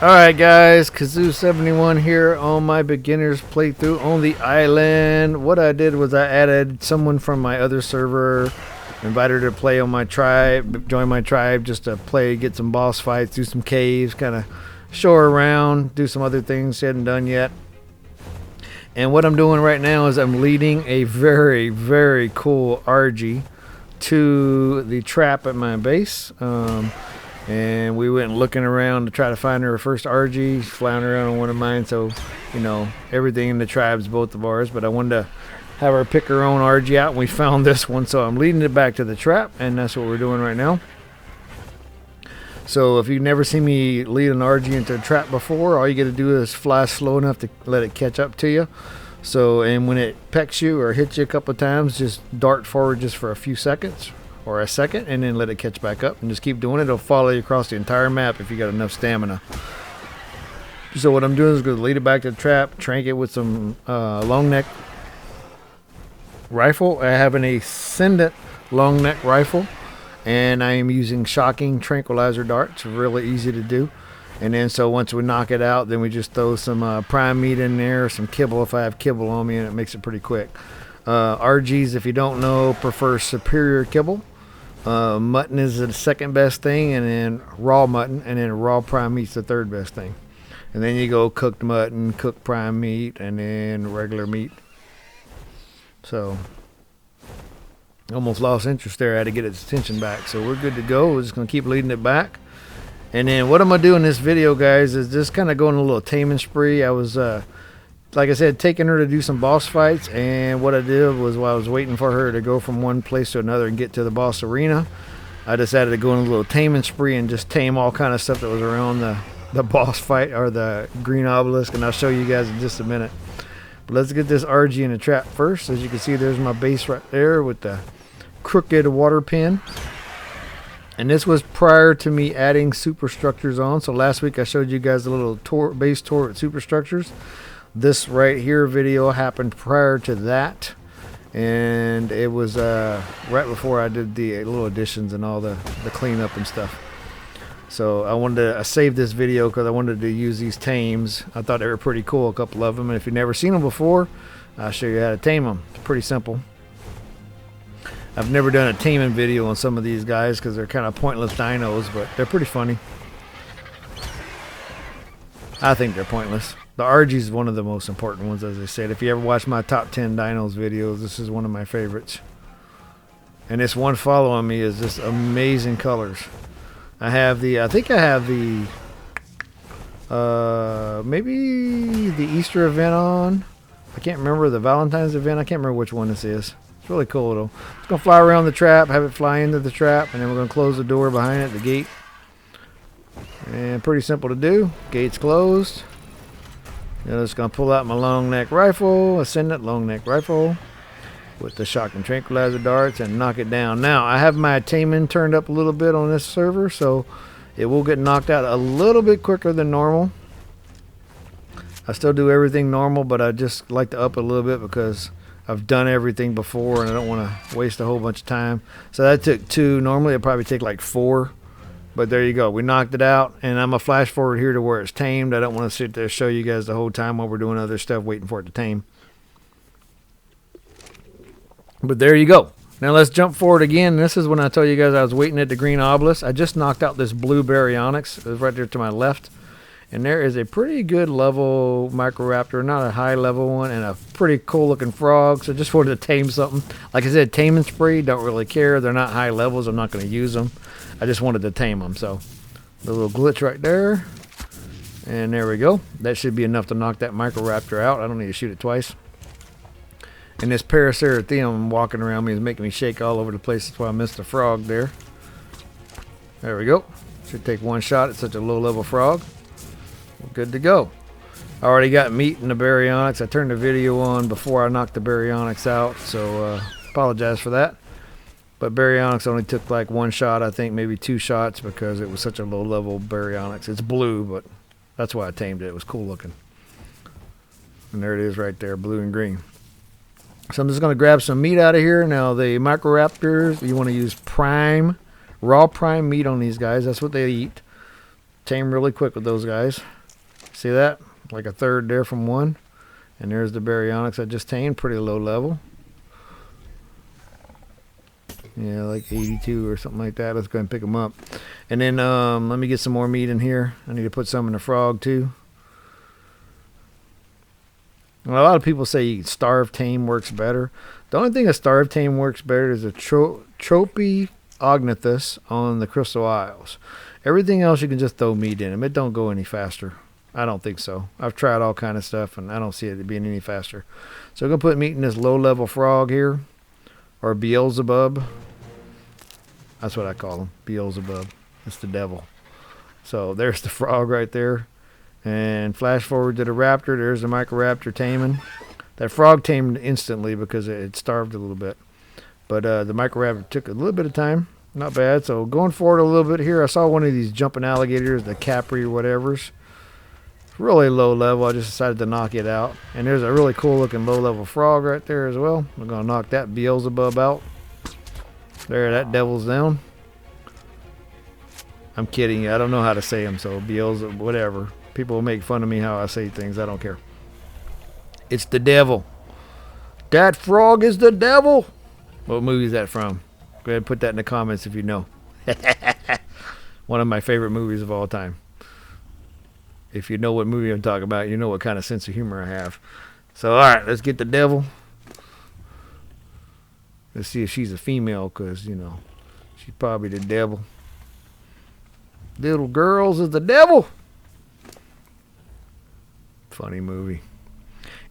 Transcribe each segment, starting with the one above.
Alright guys, Kazoo71 here on my beginner's playthrough on the island. What I did was I added someone from my other server, invited her to play on my tribe, join my tribe just to play, get some boss fights, do some caves, kind of show her around, do some other things she hadn't done yet. And what I'm doing right now is I'm leading a very, very cool RG to the trap at my base. And we went looking around to try to find her first RG. She's flying around on one of mine, so you know everything in the tribe's both of ours, but I wanted to have her pick her own RG out, and we found this one, so I'm leading it back to the trap, and that's what we're doing right now. So if you've never seen me lead an RG into a trap before, all you got to do is fly slow enough to let it catch up to you. So, and when it pecks you or hits you a couple of times, just dart forward just for a few seconds or a second, and then let it catch back up, and just keep doing it. It'll follow you across the entire map if you got enough stamina. So what I'm doing is going to lead it back to the trap, trank it with some long neck rifle. I have an Ascendant long neck rifle, and I am using shocking tranquilizer darts. Really easy to do. And then so once we knock it out, then we just throw some prime meat in there, some kibble if I have kibble on me, and it makes it pretty quick. RGs, if you don't know, prefer superior kibble. Mutton is the second best thing, and then raw mutton, and then raw prime meat's the third best thing. And then you go cooked mutton, cooked prime meat, and then regular meat. So almost lost interest there. I had to get its attention back, so we're good to go. We're just gonna keep leading it back. And then what I'm gonna do in this video, guys, is just kind of going a little taming spree. I was like I said, taking her to do some boss fights, and what I did was while I was waiting for her to go from one place to another and get to the boss arena, I decided to go on a little taming spree and just tame all kind of stuff that was around the boss fight or the green obelisk, and I'll show you guys in just a minute. But let's get this RG in the trap first. As you can see, there's my base right there with the crooked water pin. And this was prior to me adding superstructures on. So last week I showed you guys a little base tour with superstructures. This right here video happened prior to that, and it was right before I did the little additions and all the cleanup and stuff. So I wanted to save this video because I wanted to use these tames. I thought they were pretty cool, a couple of them, and if you've never seen them before, I'll show you how to tame them. It's pretty simple. I've never done a taming video on some of these guys because they're kind of pointless dinos, but they're pretty funny. I think they're pointless. The RG is one of the most important ones, as I said. If you ever watch my top 10 dinos videos, this is one of my favorites. And this one following me is just amazing colors. I think I have the maybe the Easter event on. I can't remember the Valentine's event. I can't remember which one this is. It's really cool though. It's gonna fly around the trap, have it fly into the trap, and then we're gonna close the door behind it, the gate. And pretty simple to do. Gate's closed. I'm just going to pull out my long neck rifle, Ascendant long neck rifle, with the shock and tranquilizer darts, and knock it down. Now, I have my taming turned up a little bit on this server, so it will get knocked out a little bit quicker than normal. I still do everything normal, but I just like to up it a little bit because I've done everything before, and I don't want to waste a whole bunch of time. So that took 2. Normally, it'd probably take like 4. But there you go. We knocked it out, and I'm going to flash forward here to where it's tamed. I don't want to sit there and show you guys the whole time while we're doing other stuff, waiting for it to tame. But there you go. Now let's jump forward again. This is when I told you guys I was waiting at the green obelisk. I just knocked out this blue baryonyx. It was right there to my left. And there is a pretty good level microraptor, not a high level one, and a pretty cool looking frog. So just wanted to tame something. Like I said, taming spree, don't really care. They're not high levels. I'm not going to use them. I just wanted to tame them. So the little glitch right there. And there we go. That should be enough to knock that microraptor out. I don't need to shoot it twice. And this Paraceratheum walking around me is making me shake all over the place. That's why I missed the frog there. There we go. Should take one shot at such a low level frog. Good to go. I already got meat in the baryonyx. I turned the video on before I knocked the baryonyx out, so apologize for that. But baryonyx only took like 1 shot, I think, maybe 2 shots because it was such a low level baryonyx. It's blue, but that's why I tamed it. It was cool looking. And there it is right there, blue and green. So I'm just going to grab some meat out of here. Now the microraptors, you want to use raw prime meat on these guys. That's what they eat. tame really quick with those guys. See that? Like a third there from one. And there's the baryonyx I just tamed, pretty low level. Yeah, like 82 or something like that. Let's go ahead and pick them up. And then let me get some more meat in here. I need to put some in the frog too. Well, a lot of people say starve tame works better. The only thing a starve tame works better is a trophy ognathus on the Crystal Isles. Everything else you can just throw meat in them. It don't go any faster. I don't think so. I've tried all kind of stuff and I don't see it being any faster. So I'm going to put meat in this low level frog here. Or Beelzebub. That's what I call him. Beelzebub. It's the devil. So there's the frog right there. And flash forward to the raptor. There's the microraptor taming. That frog tamed instantly because it starved a little bit. But the microraptor took a little bit of time. Not bad. So going forward a little bit here, I saw one of these jumping alligators, the Capri or whatever's. Really low level. I just decided to knock it out. And there's a really cool looking low level frog right there as well. We're going to knock that Beelzebub out. There, that devil's down. I'm kidding you. I don't know how to say him, so Beelzebub, whatever. People will make fun of me how I say things. I don't care. It's the devil. That frog is the devil. What movie is that from? Go ahead and put that in the comments if you know. One of my favorite movies of all time. If you know what movie I'm talking about, you know what kind of sense of humor I have. So, alright, let's get the devil. Let's see if she's a female, because, you know, she's probably the devil. Little girls is the devil. Funny movie.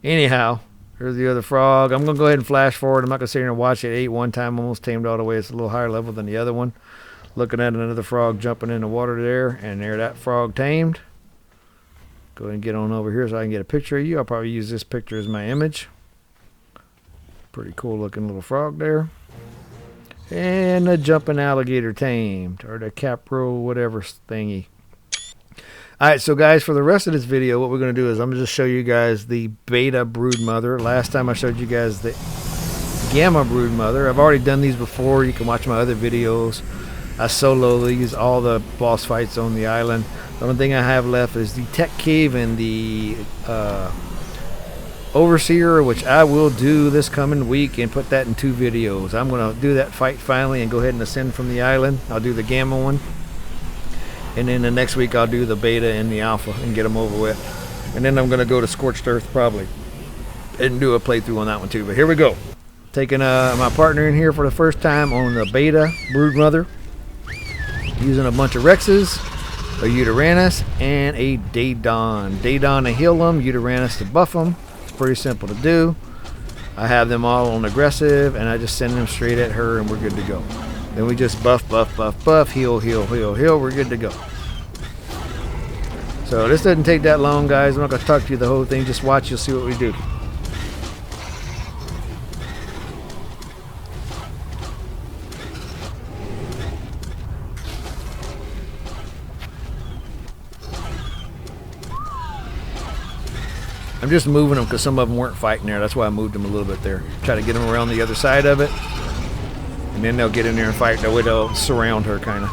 Anyhow, here's the other frog. I'm going to go ahead and flash forward. I'm not going to sit here and watch it. Ate one time, almost tamed all the way. It's a little higher level than the other one. Looking at another frog jumping in the water there, and there that frog tamed. Go ahead and get on over here so I can get a picture of you. I'll probably use this picture as my image. Pretty cool looking little frog there. And the jumping alligator tamed. Or the capro whatever thingy. Alright, so guys, for the rest of this video, what we're going to do is I'm going to just show you guys the Beta Broodmother. Last time I showed you guys the Gamma Broodmother. I've already done these before. You can watch my other videos. I solo these, all the boss fights on the island. The only thing I have left is the Tech Cave and the Overseer, which I will do this coming week and put that in 2 videos. I'm going to do that fight finally and go ahead and ascend from the island. I'll do the Gamma one. And then the next week I'll do the Beta and the Alpha and get them over with. And then I'm going to go to Scorched Earth probably and do a playthrough on that one too. But here we go. Taking my partner in here for the first time on the Beta Broodmother. Using a bunch of Rexes, a Uteranus, and a Daedon. Daedon to heal them, Uteranus to buff them. It's pretty simple to do. I have them all on aggressive, and I just send them straight at her, and we're good to go. Then we just buff, buff, buff, buff, heal, heal, heal, heal. We're good to go. So this doesn't take that long, guys. I'm not going to talk to you the whole thing. Just watch, you'll see what we do. I'm just moving them because some of them weren't fighting there. That's why I moved them a little bit there. Try to get them around the other side of it. And then they'll get in there and fight. That way they'll surround her kind of.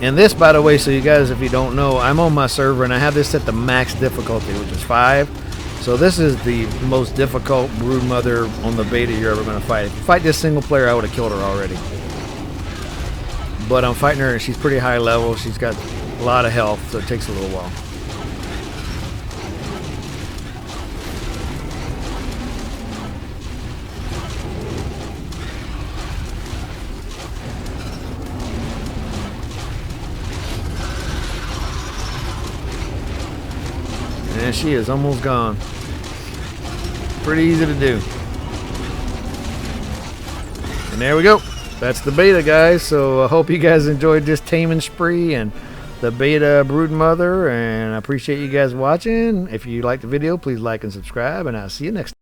And this, by the way, so you guys, if you don't know, I'm on my server and I have this at the max difficulty, which is 5. So this is the most difficult Broodmother on the beta you're ever going to fight. If you fight this single player, I would have killed her already. But I'm fighting her and she's pretty high level. She's got a lot of health, so it takes a little while. And she is almost gone. Pretty easy to do. And there we go. That's the beta, guys. So I hope you guys enjoyed this taming spree and the Beta Broodmother. And I appreciate you guys watching. If you liked the video, please like and subscribe. And I'll see you next time.